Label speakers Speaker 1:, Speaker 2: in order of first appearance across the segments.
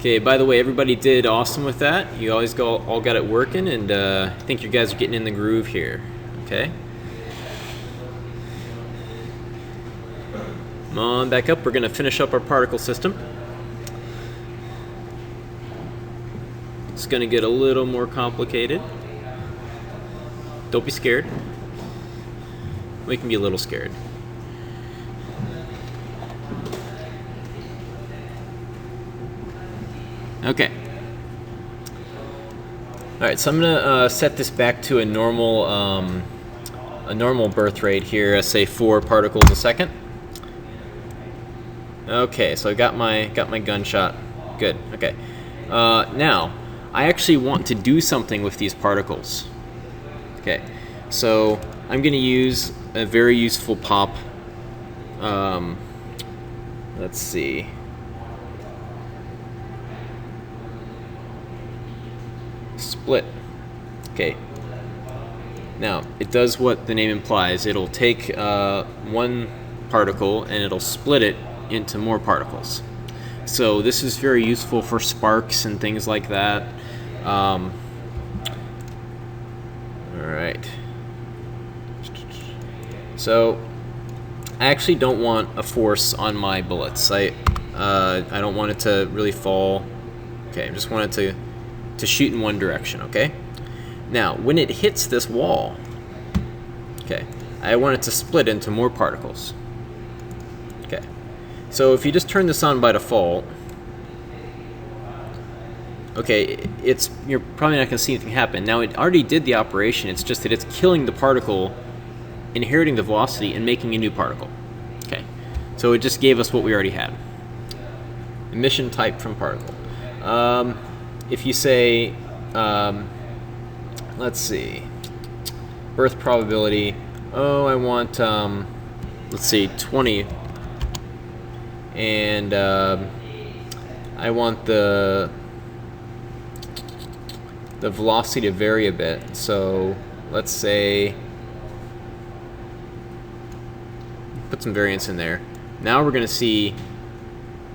Speaker 1: Okay, by the way, everybody did awesome with that. You always all got it working, and I think you guys are getting in the groove here. Okay. Come on back up. We're going to finish up our particle system. It's going to get a little more complicated. Don't be scared. We can be a little scared. Okay. All right, so I'm gonna set this back to a normal birth rate here. I say 4 particles a second. Okay, so I got my gunshot. Good. Okay. Now I actually want to do something with these particles. Okay, so I'm gonna use a very useful pop. Let's see. Split. Okay. Now it does what the name implies. It'll take one particle and it'll split it into more particles. So this is very useful for sparks and things like that. All right. So I actually don't want a force on my bullets. I don't want it to really fall. Okay, I just want it to shoot in one direction, okay? Now, when it hits this wall, okay, I want it to split into more particles. Okay, so if you just turn this on by default, okay, you're probably not going to see anything happen. Now, it already did the operation. It's just that it's killing the particle, inheriting the velocity, and making a new particle. Okay, so it just gave us what we already had. Emission type from particle. If you say, let's see, birth probability, oh, I want, let's see, 20, and I want the velocity to vary a bit, so let's say, put some variance in there. Now we're going to see,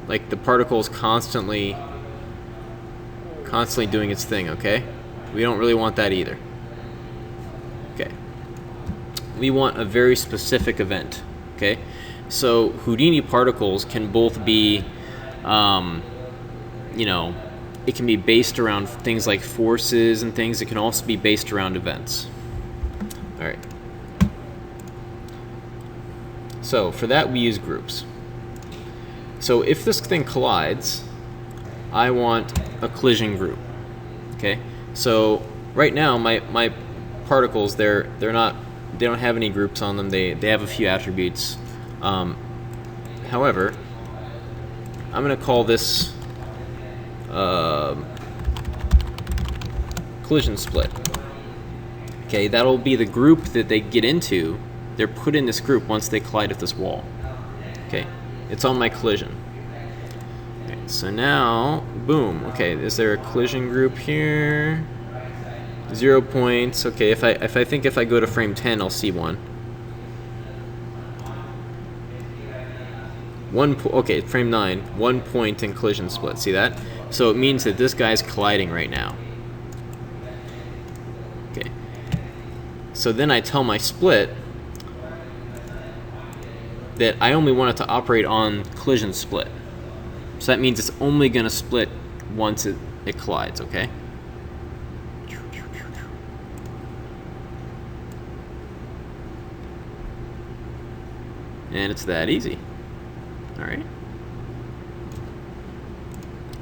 Speaker 1: like, the particles constantly doing its thing, okay? We don't really want that either. Okay. We want a very specific event, okay? So Houdini particles can both be, you know, it can be based around things like forces and things. It can also be based around events. All right. So for that, we use groups. So if this thing collides, I want a collision group. Okay, so right now my particles they don't have any groups on them. They have a few attributes. However, I'm going to call this collision split. Okay, that'll be the group that they get into. They're put in this group once they collide with this wall. Okay, it's on my collision. So now, boom. Okay, is there a collision group here? 0 points. Okay, if I go to frame 10, I'll see one. Okay, frame 9. 1 point in collision split. See that? So it means that this guy's colliding right now. Okay. So then I tell my split that I only want it to operate on collision split. So that means it's only going to split once it collides, okay? And it's that easy. All right.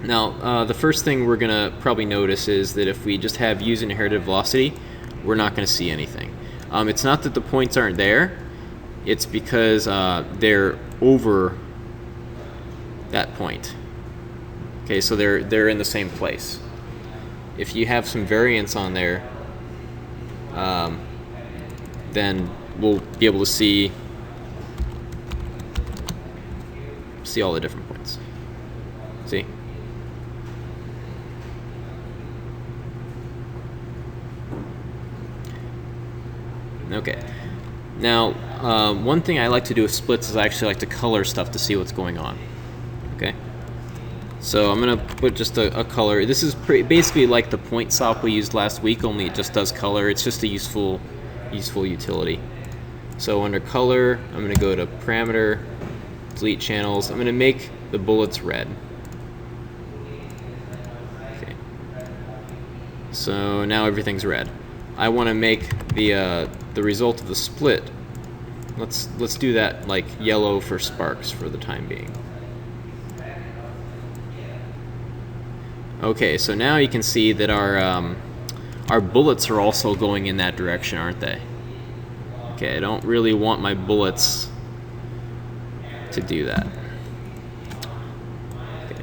Speaker 1: Now, the first thing we're going to probably notice is that if we just have use inherited velocity, we're not going to see anything. It's not that the points aren't there. It's because they're over that point. Okay, so they're in the same place. If you have some variance on there, then we'll be able to see all the different points. See? Okay. Now, one thing I like to do with splits is I actually like to color stuff to see what's going on. Okay? So I'm gonna put just a color. This is basically like the point SOP we used last week, only it just does color. It's just a useful utility. So under color, I'm gonna go to parameter, delete channels. I'm gonna make the bullets red. Okay. So now everything's red. I want to make the result of the split. Let's do that like yellow for sparks for the time being. Okay, so now you can see that our bullets are also going in that direction, aren't they? Okay, I don't really want my bullets to do that. Okay.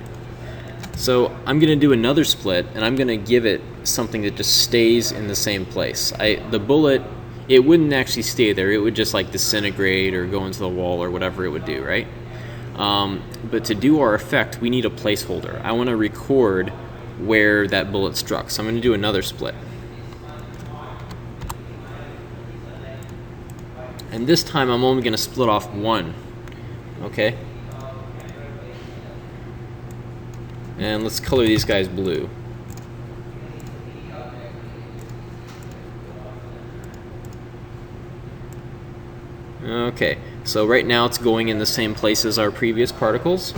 Speaker 1: So I'm going to do another split, and I'm going to give it something that just stays in the same place. The bullet, it wouldn't actually stay there. It would just like disintegrate or go into the wall or whatever it would do, right? But to do our effect, we need a placeholder. I want to record where that bullet struck. So I'm going to do another split. And this time I'm only going to split off one. Okay? And let's color these guys blue. Okay, so right now it's going in the same place as our previous particles.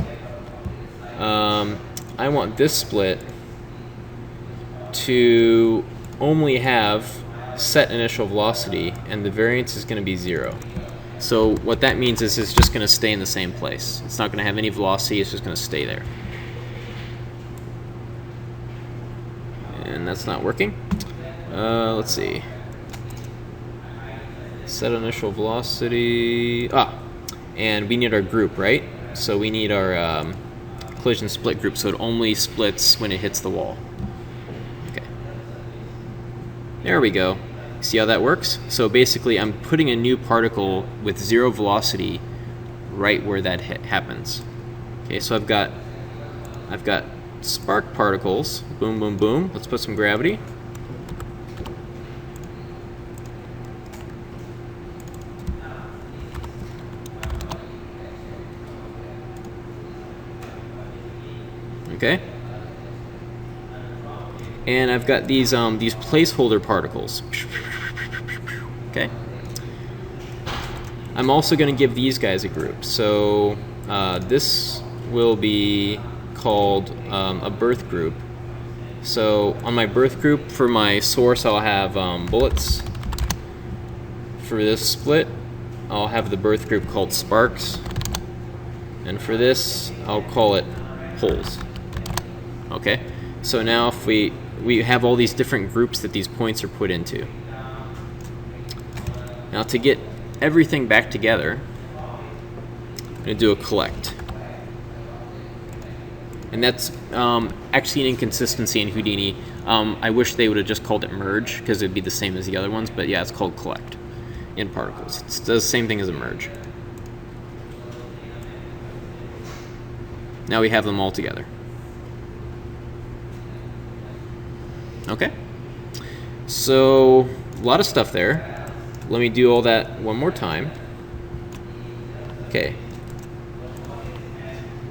Speaker 1: I want this split to only have set initial velocity, and the variance is going to be 0. So what that means is it's just going to stay in the same place. It's not going to have any velocity, it's just going to stay there. And that's not working. Let's see. Set initial velocity. And we need our group, right? So we need our collision split group, so it only splits when it hits the wall. Okay. There we go. See how that works? So basically I'm putting a new particle with 0 velocity right where that happens. Okay, so I've got spark particles. Boom, boom, boom. Let's put some gravity. Okay. And I've got these placeholder particles. Okay. I'm also going to give these guys a group. So this will be called a birth group. So on my birth group, for my source, I'll have bullets. For this split, I'll have the birth group called sparks. And for this, I'll call it holes. Okay, so now if we have all these different groups that these points are put into. Now to get everything back together, I'm going to do a collect. And that's actually an inconsistency in Houdini. I wish they would have just called it merge, because it would be the same as the other ones, but yeah, it's called collect in particles. It does the same thing as a merge. Now we have them all together. Okay, so a lot of stuff there. Let me do all that one more time. Okay,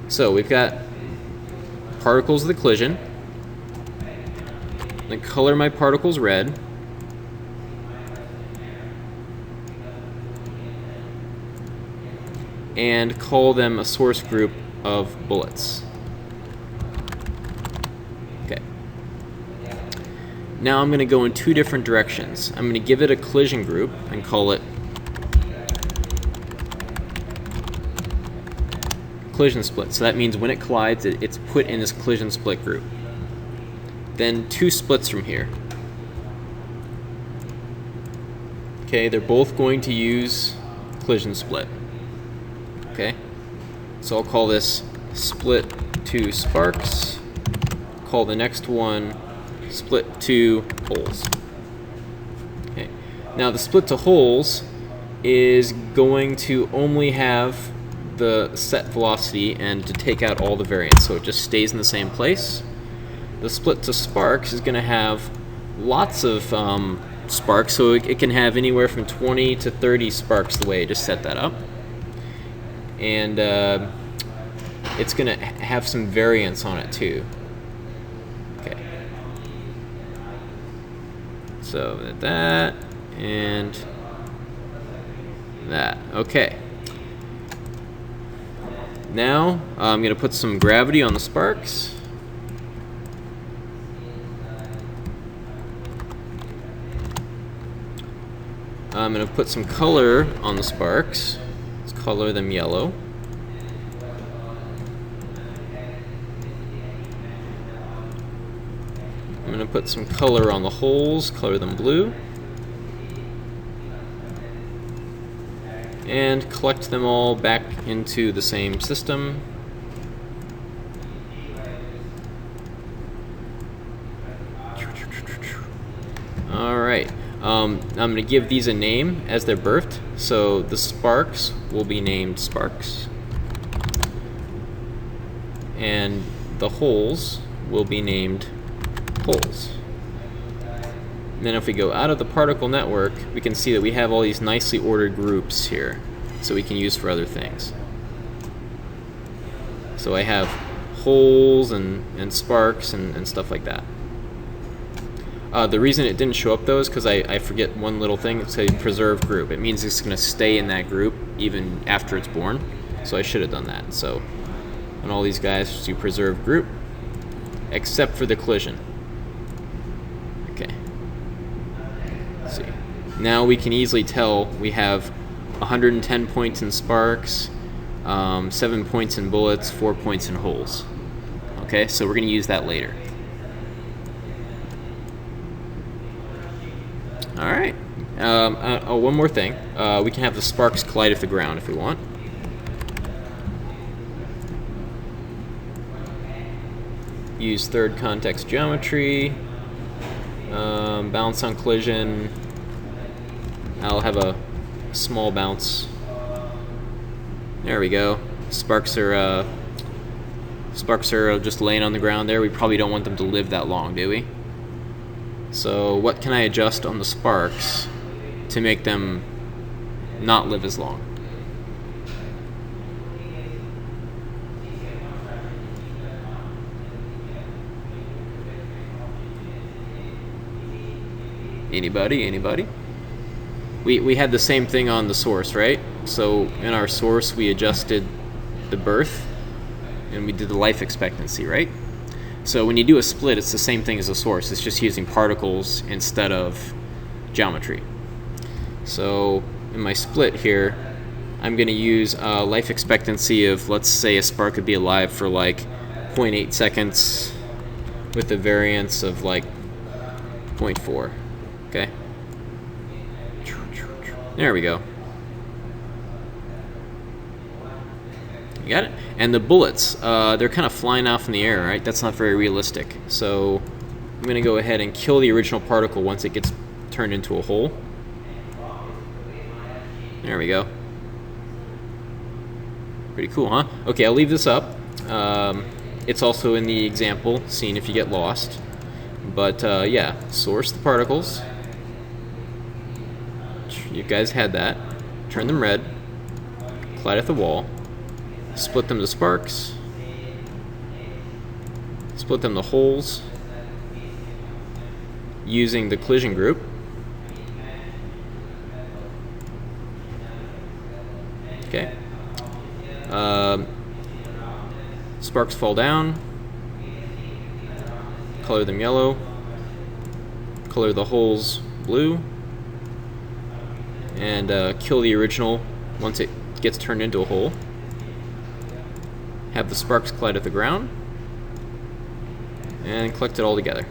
Speaker 1: so we've got particles of the collision. I'm going to color my particles red. And call them a source group of bullets. Okay. Now I'm going to go in 2 different directions. I'm going to give it a collision group and call it collision split. So that means when it collides, it's put in this collision split group. Then 2 splits from here. Okay, they're both going to use collision split. Okay, so I'll call this split to sparks. Call the next one split to holes. Okay, now the split to holes is going to only have the set velocity and to take out all the variance, so it just stays in the same place. The split to sparks is going to have lots of sparks, so it can have anywhere from 20 to 30 sparks the way I just set that up. And it's going to have some variance on it too. Okay. So that and that. Okay. Now I'm going to put some gravity on the sparks. I'm going to put some color on the sparks. Let's color them yellow. I'm going to put some color on the holes, color them blue. And collect them all back into the same system. Alright, I'm going to give these a name as they're birthed. So the sparks will be named sparks. And the holes will be named holes. And then if we go out of the particle network, we can see that we have all these nicely ordered groups here, so we can use for other things. So I have holes and sparks and stuff like that. The reason it didn't show up though is because I forget one little thing. It says preserve group. It means it's going to stay in that group even after it's born. So I should have done that. So on all these guys, just do preserve group, except for the collision. Okay. Let's see. Now we can easily tell we have 110 points in sparks, 7 points in bullets, 4 points in holes. Okay, so we're going to use that later. All right. Oh, one more thing. We can have the sparks collide with the ground if we want. Use third context geometry. Bounce on collision. I'll have a small bounce. There we go. Sparks are just laying on the ground there. We probably don't want them to live that long, do we? So what can I adjust on the sparks to make them not live as long? Anybody? We had the same thing on the source, right? So in our source we adjusted the birth and we did the life expectancy, right? So when you do a split, it's the same thing as a source. It's just using particles instead of geometry. So in my split here, I'm going to use a life expectancy of, let's say, a spark could be alive for like 0.8 seconds with a variance of like 0.4. Okay. There we go. You got it? And the bullets, they're kind of flying off in the air, right? That's not very realistic. So I'm going to go ahead and kill the original particle once it gets turned into a hole. There we go. Pretty cool, huh? Okay, I'll leave this up. It's also in the example, seeing if you get lost. But yeah, source the particles. You guys had that. Turn them red. Collide at the wall. Split them to sparks. Split them to holes using the collision group. Okay. Sparks fall down. Color them yellow. Color the holes blue. And kill the original once it gets turned into a hole. Have the sparks collide at the ground, and collect it all together.